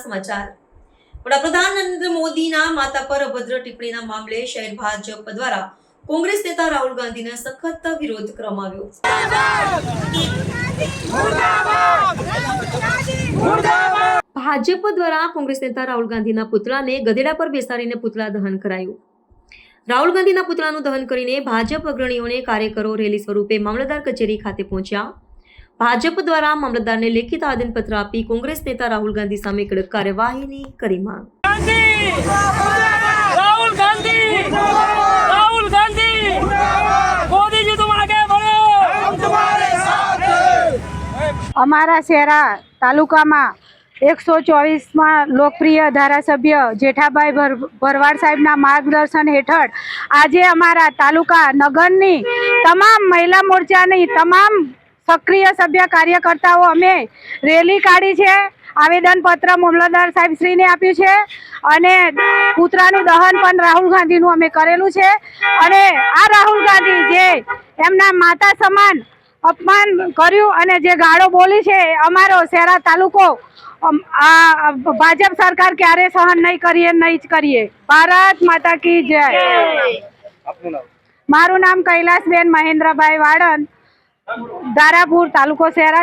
સમાચાર। વડાપ્રધાન નરેન્દ્ર મોદીના માતા પર અભદ્ર ટિપ્પણીના મામલે શહેર ભાજપ દ્વારા કોંગ્રેસ નેતા રાહુલ ગાંધીને સખત વિરોધ કરવામાં આવ્યો। ભાજપ દ્વારા કોંગ્રેસ નેતા રાહુલ ગાંધીના પુતળાને ગધેડા પર બેસાડીને પુતળા દહન કરાયું। રાહુલ ગાંધીના પુતળાનું દહન કરીને ભાજપ અગ્રણીઓને કાર્યકરો રેલી સ્વરૂપે મામલતદાર કચેરી ખાતે પહોંચ્યા। ભાજપ દ્વારા મામલતદારને લેખિત આવેદનપત્ર આપી કોંગ્રેસ નેતા રાહુલ ગાંધી સામે કડક કાર્યવાહીની કરી માંગ। राहुल गांधी मोदी जी तुम आगे बढ़ो, हम तुम्हारे साथ हैं। અમારા શહેરા તાલુકામાં 124માં લોકપ્રિય ધારાસભ્ય જેઠાભાઈ ભરવાડ સાહેબના માર્ગદર્શન હેઠળ આજે અમારા તાલુકા નગરની તમામ મહિલા મોરચાની તમામ સક્રિય સભ્ય કાર્યકર્તાઓ અમે રેલી કાઢી છે। આવેદનપત્ર મામલતદાર સાહેબ શ્રીને આપ્યું છે અને પુતળાનું દહન પણ રાહુલ ગાંધીનું અમે કરેલું છે। અને આ રાહુલ ગાંધી જે એમના માતા સમાન અપમાન કર્યું અને જે ગાળો બોલી છે અમારો શહેરા તાલુકો આ ભાજપ સરકાર ક્યારે સહન નહીં કરીએ નહીં જ કરીએ। ભારત માતા કી જય। મારું નામ કૈલાસબેન મહેન્દ્રભાઈ વાળન, દારાપુર તાલુકો શહેરા।